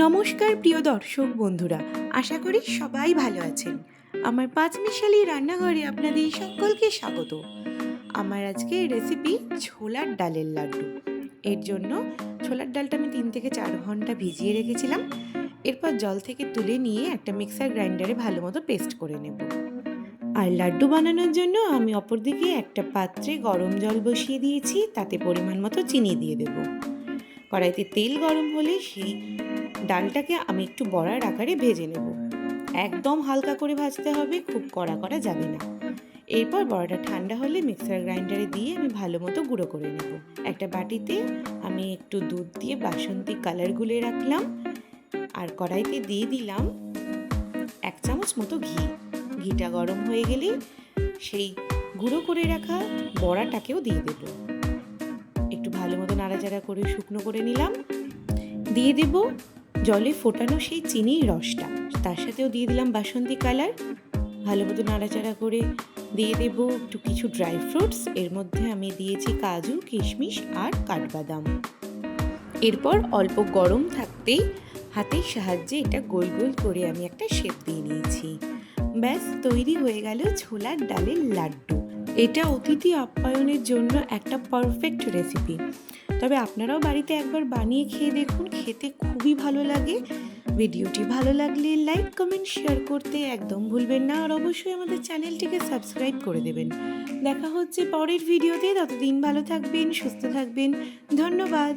নমস্কার প্রিয় দর্শক বন্ধুরা, আশা করি সবাই ভালো আছেন। আমার পাঁচমিশালি রান্নাঘরে আপনাদের সকলকে স্বাগত। আমার আজকে রেসিপি ছোলার ডালের লাড্ডু। এর জন্য ছোলার ডালটা আমি 3 থেকে 4 ঘন্টা ভিজিয়ে রেখেছিলাম। এরপর জল থেকে তুলে নিয়ে একটা মিক্সার গ্রাইন্ডারে ভালো মতো পেস্ট করে নেব। আর লাড্ডু বানানোর জন্য আমি অপরদিকে একটা পাত্রে গরম জল বসিয়ে দিয়েছি, তাতে পরিমাণ মতো চিনি দিয়ে দেব। কড়াইতে তেল গরম হলে সেই ডালটাকে আমি একটু বড়ার আকারে ভেজে নেব। একদম হালকা করে ভাজতে হবে, খুব কড়া করা যাবে না। এরপর বড়াটা ঠান্ডা হলে মিক্সার গ্রাইন্ডারে দিয়ে আমি ভালো মতো গুঁড়ো করে নেব। একটা বাটিতে আমি একটু দুধ দিয়ে বাসন্তী কালার গুলে রাখলাম, আর কড়াইতে দিয়ে দিলাম 1 চামচ মতো ঘি। ঘিটা গরম হয়ে গেলে সেই গুঁড়ো করে রাখা বড়াটাকেও দিয়ে দেব। একটু ভালো মতো নাড়াচাড়া করে শুকনো করে নিলাম। দিয়ে দেব জলে ফোটানো সেই চিনির রসটা, তার সাথেও দিয়ে দিলাম বাসন্তী কালার। ভালো মতো নাড়াচাড়া করে দিয়ে দেব একটু কিছু ড্রাই ফ্রুটস। এর মধ্যে আমি দিয়েছি কাজু, কিশমিশ আর কাঠবাদাম। এরপর অল্প গরম থাকতেই হাতের সাহায্যে এটা গোল গোল করে আমি একটা শেপ দিয়ে নিয়েছি। ব্যাস তৈরি হয়ে গেল ছোলার ডালের লাড্ডু। এটা অতিথি আপ্যায়নের জন্য একটা পারফেক্ট রেসিপি। তবে আপনারাও বাড়িতে একবার বানিয়ে খেয়ে দেখুন, খেতে খুবই ভালো লাগে। ভিডিওটি ভালো লাগলে লাইক, কমেন্ট, শেয়ার করতে একদম ভুলবেন না। আর অবশ্যই আমাদের চ্যানেলটিকে সাবস্ক্রাইব করে দেবেন। দেখা হচ্ছে পরের ভিডিওতে। ততদিন ভালো থাকবেন, সুস্থ থাকবেন। ধন্যবাদ।